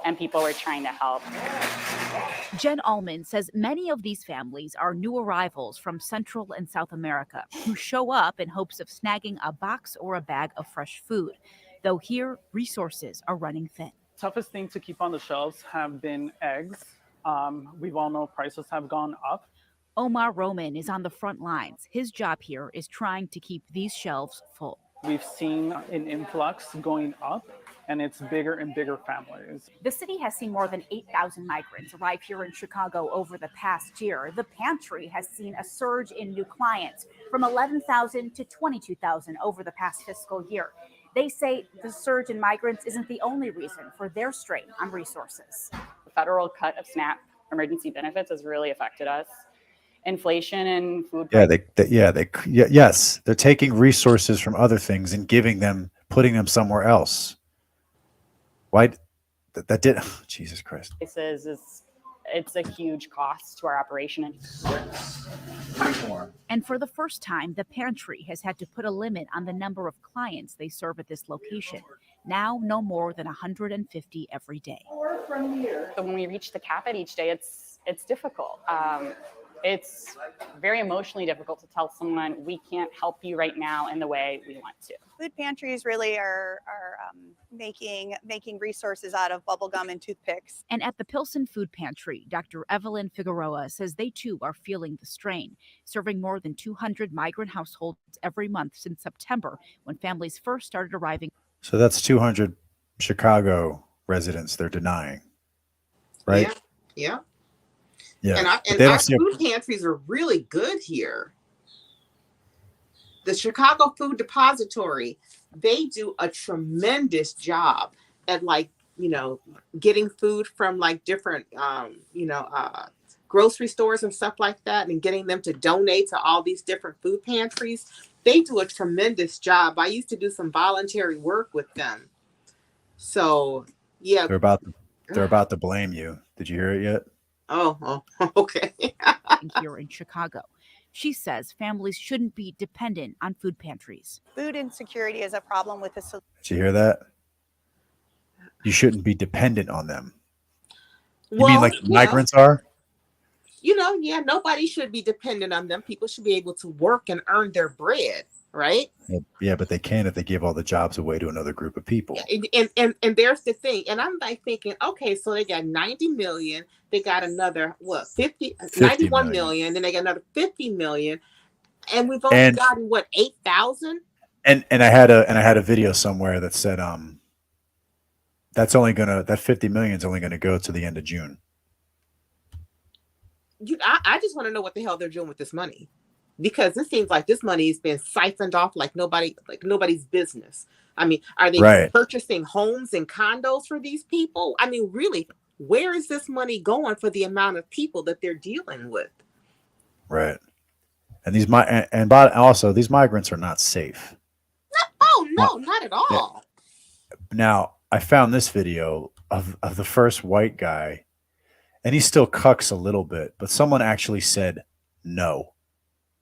and people are trying to help. Jen Allman says many of these families are new arrivals from Central and South America who show up in hopes of snagging a box or a bag of fresh food, though here resources are running thin. Toughest thing to keep on the shelves have been eggs. We've all know prices have gone up. Omar Roman is on the front lines. His job here is trying to keep these shelves full. We've seen an influx going up, and it's bigger and bigger families. The city has seen more than 8,000 migrants arrive here in Chicago over the past year. The pantry has seen a surge in new clients from 11,000 to 22,000 over the past fiscal year. They say the surge in migrants isn't the only reason for their strain on resources. The federal cut of SNAP emergency benefits has really affected us. Inflation and food. Yes, they're taking resources from other things and putting them somewhere else. Why that did? Oh, Jesus Christ! It's a huge cost to our operation. And for the first time, the pantry has had to put a limit on the number of clients they serve at this location. Now, no more than 150 every day. So when we reach the cap at each day, it's difficult. It's very emotionally difficult to tell someone we can't help you right now in the way we want to. Food pantries really are making resources out of bubble gum and toothpicks. And at the Pilsen Food Pantry, Dr. Evelyn Figueroa says they too are feeling the strain, serving more than 200 migrant households every month since September when families first started arriving. So that's 200 Chicago residents they're denying, right? Yeah. Yeah. And our food pantries are really good here. The Chicago Food Depository, they do a tremendous job at getting food from different grocery stores and stuff like that and getting them to donate to all these different food pantries. They do a tremendous job. I used to do some voluntary work with them. So, yeah. They're about to blame you. Did you hear it yet? Oh, okay. Here in Chicago. She says families shouldn't be dependent on food pantries. Food insecurity is a problem with the. Did you hear that? You shouldn't be dependent on them. You Well, mean like migrants are? Nobody should be dependent on them. People should be able to work and earn their bread, right? Yeah, but they can if they give all the jobs away to another group of people. And there's the thing. And I'm thinking, okay, so they got 90 million. They got another, 91 million. Then they got another 50 million. And we've only gotten 8,000? And I had a video somewhere that said that 50 million is only gonna go to the end of June. I just want to know what the hell they're doing with this money, because it seems like this money has been siphoned off like nobody's business. I mean, are they purchasing homes and condos for these people? I mean, really, where is this money going for the amount of people that they're dealing with? Right. And these migrants are not safe. No, not at all. Now, I found this video of the first white guy, and he still cucks a little bit, but someone actually said no.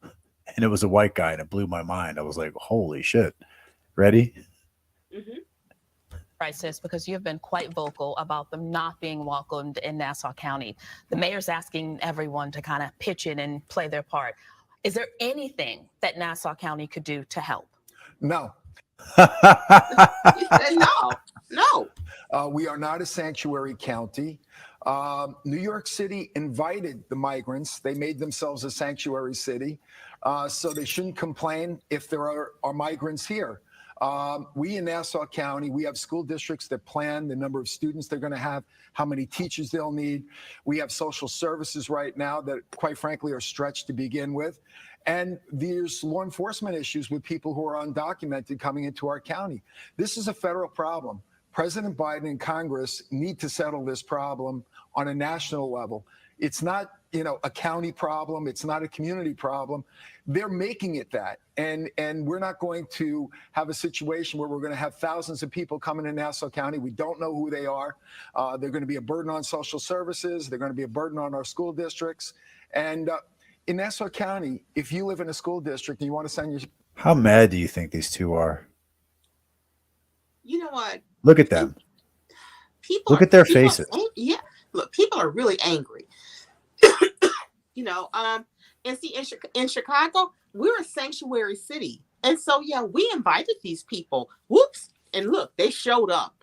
And it was a white guy, and it blew my mind. I was like, holy shit. Ready? Crisis, because you have been quite vocal about them not being welcomed in Nassau County. The mayor's asking everyone to kind of pitch in and play their part. Is there anything that Nassau County could do to help? No. No. We are not a sanctuary county. New York City invited the migrants. They made themselves a sanctuary city. So they shouldn't complain if there are migrants here. We in Nassau County, we have school districts that plan the number of students they're going to have, how many teachers they'll need. We have social services right now that, quite frankly, are stretched to begin with. And there's law enforcement issues with people who are undocumented coming into our county. This is a federal problem. President Biden and Congress need to settle this problem on a national level. It's not, a county problem. It's not a community problem. They're making it that. And we're not going to have a situation where we're going to have thousands of people coming to Nassau County. We don't know who they are. They're going to be a burden on social services. They're going to be a burden on our school districts. And in Nassau County, if you live in a school district and you want to send your... How mad do you think these two are? You know what? Look at them. Look at their faces. Yeah. Look, people are really angry. And see, in Chicago, we're a sanctuary city. And so, yeah, we invited these people. Whoops. And look, they showed up.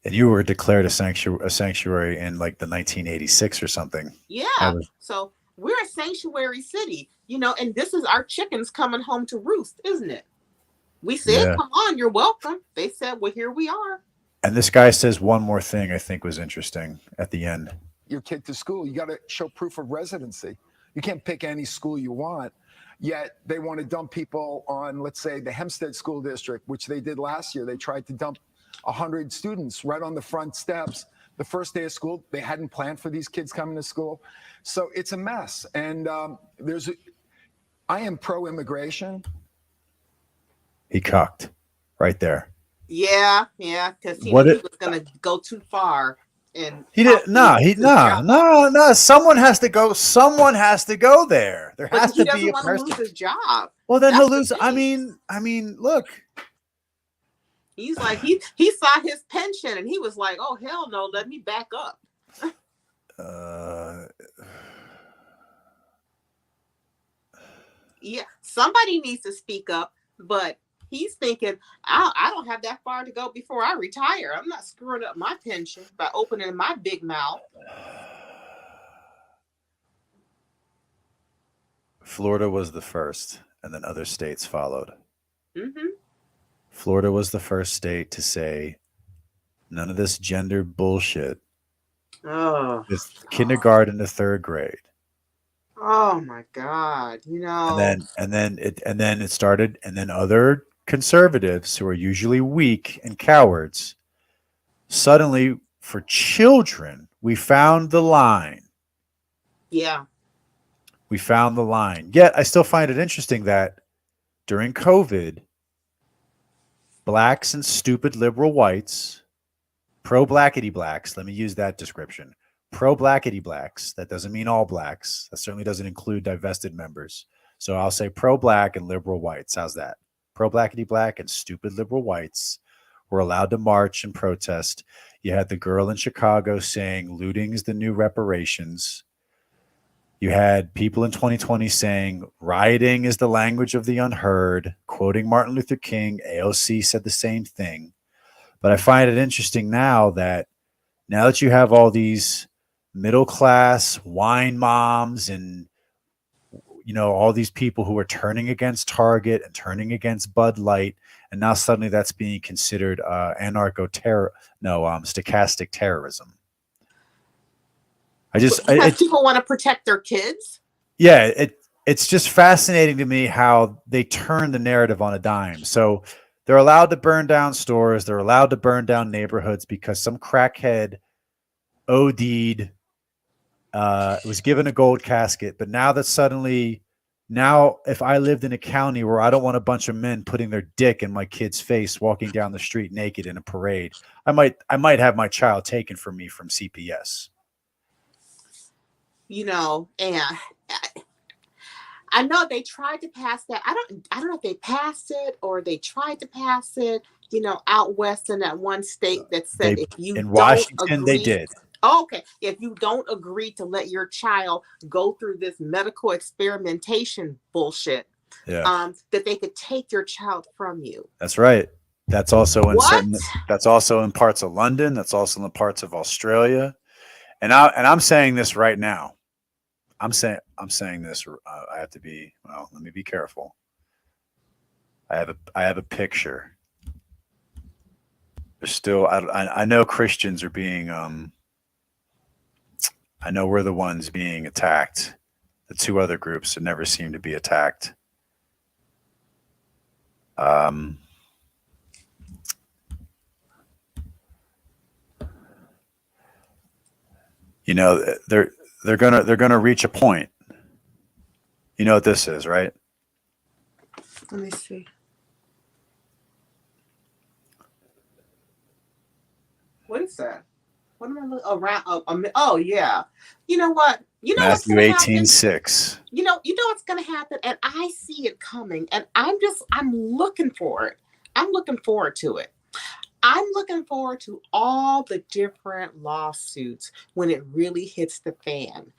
And you were declared a sanctuary in like the 1986 or something. Yeah. So we're a sanctuary city, and this is our chickens coming home to roost, isn't it? We said, Come on, you're welcome. They said, well, here we are. And this guy says one more thing I think was interesting at the end. Your kid to school, you got to show proof of residency. You can't pick any school you want. Yet they want to dump people on, let's say, the Hempstead School District, which they did last year. They tried to dump 100 students right on the front steps. The first day of school, they hadn't planned for these kids coming to school. So it's a mess. And I am pro-immigration. He cocked right there. Yeah, because he was going to go too far. And he did no. Someone has to go. Someone has to go there. There has to be a person. Lose his job. Well, then he'll lose. I mean, look. He's like he saw his pension and he was like, oh hell no, let me back up. Yeah, somebody needs to speak up, but he's thinking, I don't have that far to go before I retire. I'm not screwing up my pension by opening my big mouth. Florida was the first, and then other states followed. Mm-hmm. Florida was the first state to say, none of this gender bullshit. Oh. It's kindergarten to third grade. Oh my God! And then it started, and then other conservatives who are usually weak and cowards, suddenly for children, we found the line. Yeah. We found the line. Yet I still find it interesting that during COVID, blacks and stupid liberal whites, pro-blackity blacks, let me use that description, pro-blackity blacks, that doesn't mean all blacks. That certainly doesn't include divested members. So I'll say pro-black and liberal whites. How's that? Pro-blackity black and stupid liberal whites were allowed to march and protest. You had the girl in Chicago saying looting is the new reparations. You had people in 2020 saying rioting is the language of the unheard, quoting Martin Luther King. AOC said the same thing. But I find it interesting now that you have all these middle-class wine moms and all these people who are turning against Target and turning against Bud Light, and now suddenly that's being considered stochastic terrorism. People want to protect their kids. Yeah, it's just fascinating to me how they turn the narrative on a dime. So they're allowed to burn down stores, they're allowed to burn down neighborhoods because some crackhead OD'd, was given a gold casket. But now that suddenly, if I lived in a county where I don't want a bunch of men putting their dick in my kid's face walking down the street naked in a parade, I might have my child taken from me from CPS. And I know they tried to pass that. I don't know if they passed it or they tried to pass it, out west in that one state that said if you in Washington they did. Oh, okay. If you don't agree to let your child go through this medical experimentation bullshit, that they could take your child from you. That's right. That's also in parts of London. That's also in parts of Australia. And I'm saying this right now. I'm saying this. I have to be. Well, let me be careful. I have a picture. There's still. I know Christians are being. I know we're the ones being attacked. The two other groups have never seemed to be attacked. You know, they're gonna reach a point. You know what this is, right? Let me see. What is that? What am I looking around? Oh, yeah. You know what? You know what's Matthew gonna happen? 18:6. You know what's gonna happen, and I see it coming, and I'm looking for it. I'm looking forward to it. I'm looking forward to all the different lawsuits when it really hits the fan.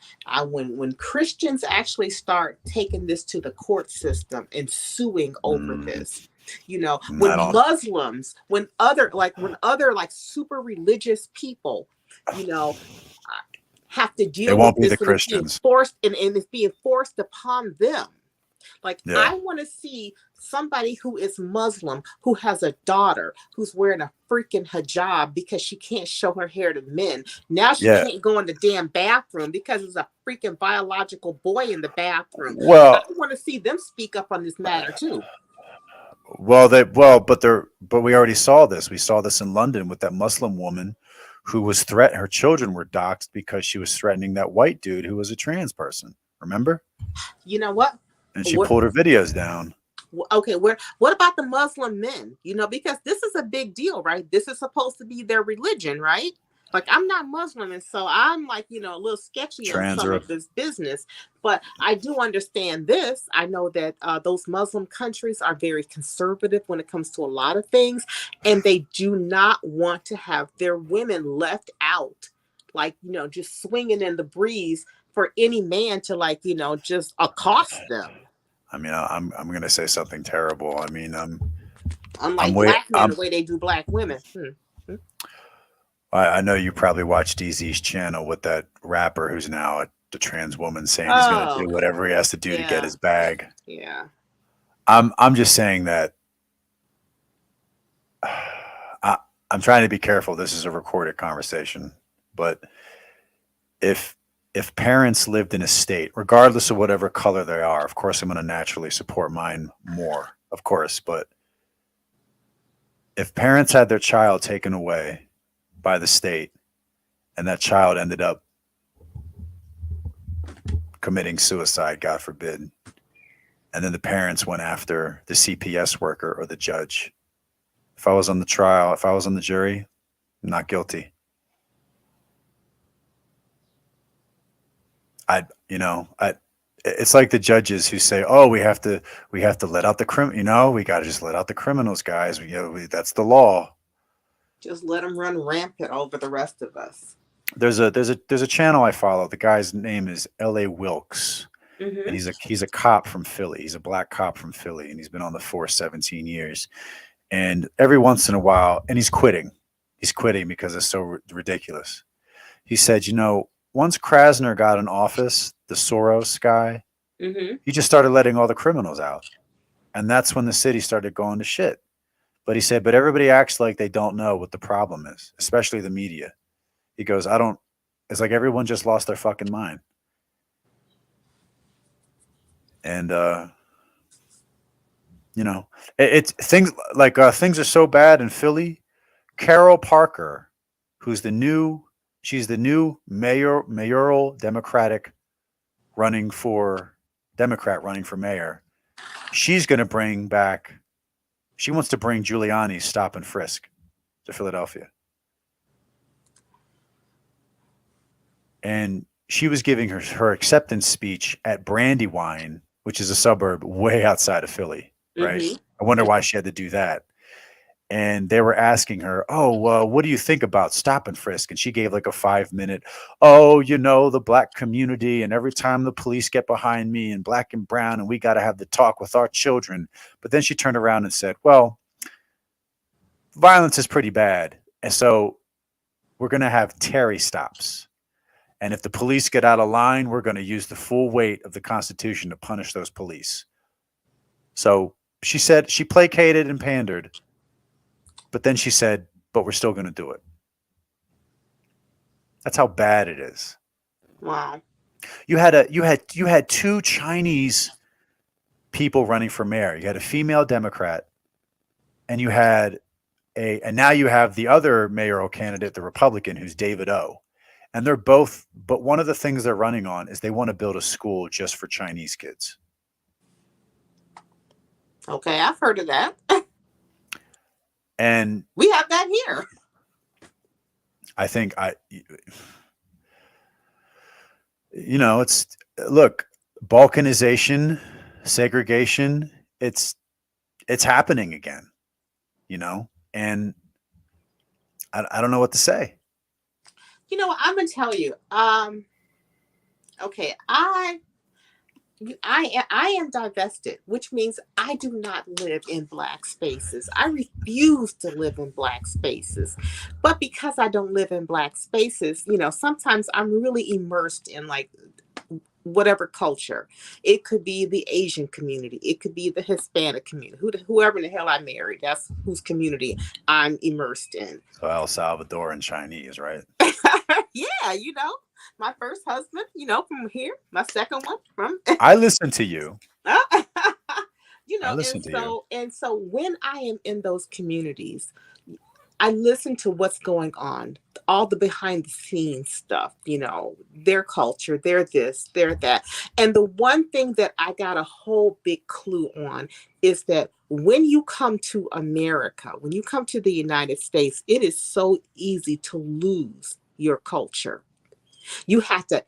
When Christians actually start taking this to the court system and suing over this. You know, when Muslims, when other super religious people, you know, have to deal It won't with be this the and it's being Christians. forced and it's being forced upon them. Like, Yeah. I want to see somebody who is Muslim, who has a daughter who's wearing a freaking hijab because she can't show her hair to men. Now she Yeah. can't go in the damn bathroom because there's a freaking biological boy in the bathroom. Well- I want to see them speak up on this matter too. But we already saw this. We saw this in London with that Muslim woman who was her children were doxxed because she was threatening that white dude who was a trans person. Remember? You know what? And she pulled her videos down. Okay, what about the Muslim men? You know, because this is a big deal, right? This is supposed to be their religion, right? Like, I'm not Muslim, and so I'm like, you know, a little sketchy on some of this business. But I do understand this. I know that those Muslim countries are very conservative when it comes to a lot of things, and they do not want to have their women left out, like, you know, just swinging in the breeze for any man to, like, you know, just accost them. I mean, I'm going to say something terrible. I mean, Unlike black men, the way they do black women. I know you probably watched DZ's channel with that rapper who's now the trans woman saying he's going to do whatever he has to do to get his bag. Yeah. I'm just saying that I'm trying to be careful. This is a recorded conversation, but if parents lived in a state, regardless of whatever color they are, of course, I'm going to naturally support mine more, of course. But if parents had their child taken away by the state and that child ended up committing suicide, God forbid, and then the parents went after the CPS worker or the judge, if I was on the trial, if I was on the jury, I'm not guilty. It's like the judges who say, "Oh, we have to let out the criminal. You know, we got to just let out the criminals, guys. That's the law." Just let them run rampant over the rest of us. There's a channel I follow. The guy's name is L.A. Wilkes, and he's a cop from Philly. He's a black cop from Philly, and he's been on the force 17 years. And every once in a while, and he's quitting. He's quitting because it's so ridiculous. He said, you know, once Krasner got in office, the Soros guy, he just started letting all the criminals out. And that's when the city started going to shit. But he said, but everybody acts like they don't know what the problem is, especially the media. He goes, it's like everyone just lost their fucking mind. And, you know, it's things like things are so bad in Philly. Carol Parker, she's the new mayoral Democrat running for mayor. She wants to bring Giuliani's stop and frisk to Philadelphia. And she was giving her acceptance speech at Brandywine, which is a suburb way outside of Philly, right? I wonder why she had to do that. And they were asking her, what do you think about stop and frisk? And she gave like a 5-minute, you know, the black community. And every time the police get behind me and black and brown, and we got to have the talk with our children. But then she turned around and said, well, violence is pretty bad. And so we're going to have Terry stops. And if the police get out of line, we're going to use the full weight of the Constitution to punish those police. So she said, she placated and pandered. But then she said, but we're still going to do it. That's how bad it is. Wow. You had two Chinese people running for mayor. You had a female Democrat, and and now you have the other mayoral candidate, the Republican, who's David O. And they're both, but one of the things they're running on is they want to build a school just for Chinese kids. Okay, I've heard of that. And we have that here. I think it's, look, balkanization, segregation, it's happening again, and I don't know what to say. You know what, I'm gonna tell you. Okay, I am divested, which means I do not live in Black spaces. I refuse to live in Black spaces. But because I don't live in Black spaces, sometimes I'm really immersed in like whatever culture. It could be the Asian community. It could be the Hispanic community. Whoever in the hell I married, that's whose community I'm immersed in. So El Salvador and Chinese, right? Yeah, my first husband, from here. My second one from. I listen to you. I listen and to so and so when I am in those communities, I listen to what's going on, all the behind the scenes stuff, their culture, their this, their that. And the one thing that I got a whole big clue on is that when you come to America, when you come to the United States, it is so easy to lose your culture. You have to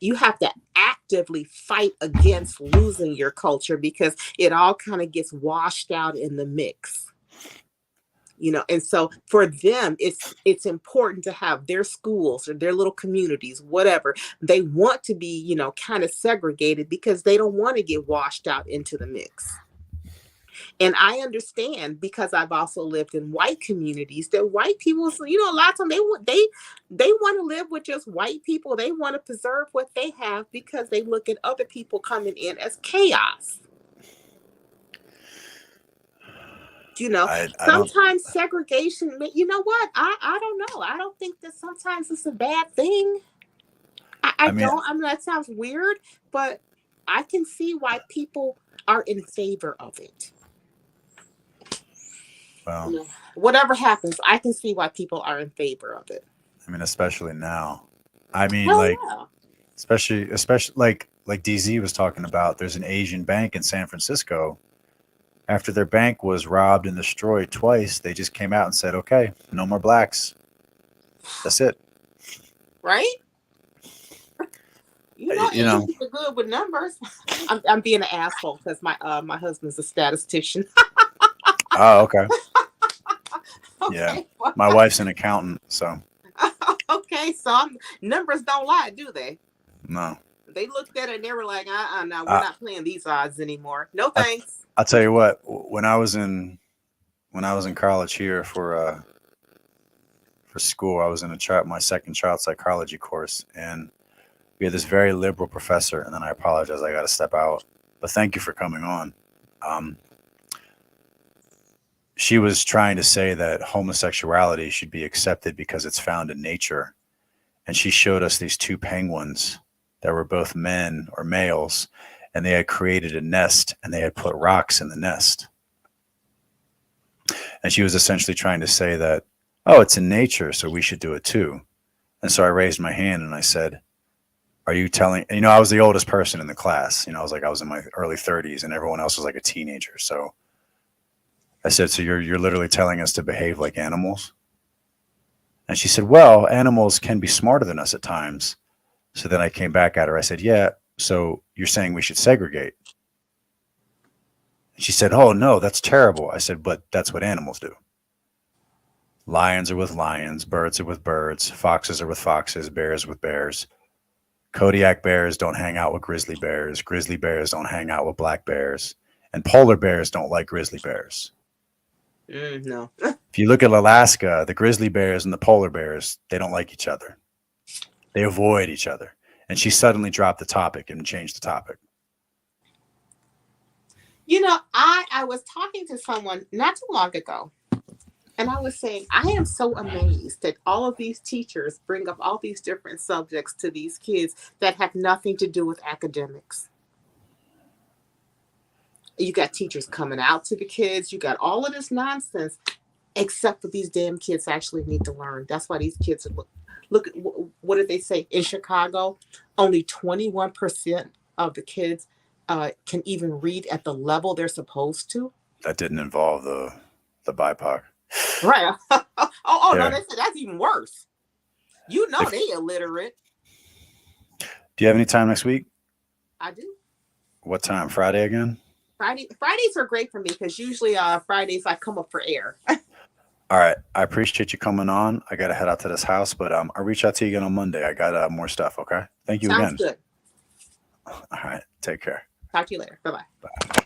actively fight against losing your culture because it all kind of gets washed out in the mix. And so for them, it's important to have their schools or their little communities, whatever. They want to be, kind of segregated because they don't want to get washed out into the mix. And I understand, because I've also lived in white communities, that white people, a lot of times they want to live with just white people. They want to preserve what they have because they look at other people coming in as chaos. Sometimes segregation, you know what? I don't know. I don't think that sometimes it's a bad thing. I mean, that sounds weird, but I can see why people are in favor of it. Well, whatever happens, I can see why people are in favor of it. I mean, especially now. I mean, yeah. especially like DZ was talking about, there's an Asian bank in San Francisco. After their bank was robbed and destroyed twice, they just came out and said, okay, no more Blacks. That's it. Right? Asians are good with numbers. I'm being an asshole because my husband's a statistician. Oh, okay. Yeah, my wife's an accountant, so. Okay, so numbers don't lie, do they? No. They looked at it and they were like, no, we're not playing these odds anymore. No thanks. I'll tell you what, when I was in college here for school, I was in my second child psychology course, and we had this very liberal professor, and then I apologize, I got to step out, but thank you for coming on. She was trying to say that homosexuality should be accepted because it's found in nature. And she showed us these two penguins that were both men or males, and they had created a nest and they had put rocks in the nest. And she was essentially trying to say that, oh, it's in nature, so we should do it too. And so I raised my hand and I said, are you telling, I was the oldest person in the class, I was in my early 30s and everyone else was like a teenager. So I said, so you're literally telling us to behave like animals? And she said, well, animals can be smarter than us at times. So then I came back at her. I said, yeah, so you're saying we should segregate? And she said, oh, no, that's terrible. I said, but that's what animals do. Lions are with lions, birds are with birds, foxes are with foxes, bears with bears. Kodiak bears don't hang out with grizzly bears don't hang out with black bears, and polar bears don't like grizzly bears. No. If you look at Alaska, the grizzly bears and the polar bears, they don't like each other. They avoid each other. And she suddenly dropped the topic and changed the topic. I was talking to someone not too long ago, and I was saying, I am so amazed that all of these teachers bring up all these different subjects to these kids that have nothing to do with academics. You got teachers coming out to the kids. You got all of this nonsense, except for these damn kids actually need to learn. That's why these kids are look. what did they say? In Chicago, only 21% of the kids can even read at the level they're supposed to. That didn't involve the BIPOC. Right. No, Yeah. that's even worse. You know they illiterate. Do you have any time next week? I do. What time? Friday again? Fridays are great for me because usually Fridays I come up for air. All right. I appreciate you coming on. I got to head out to this house, but I'll reach out to you again on Monday. I got more stuff. Okay. Thank you Sounds again. good. All right. Take care. Talk to you later. Bye-bye. Bye.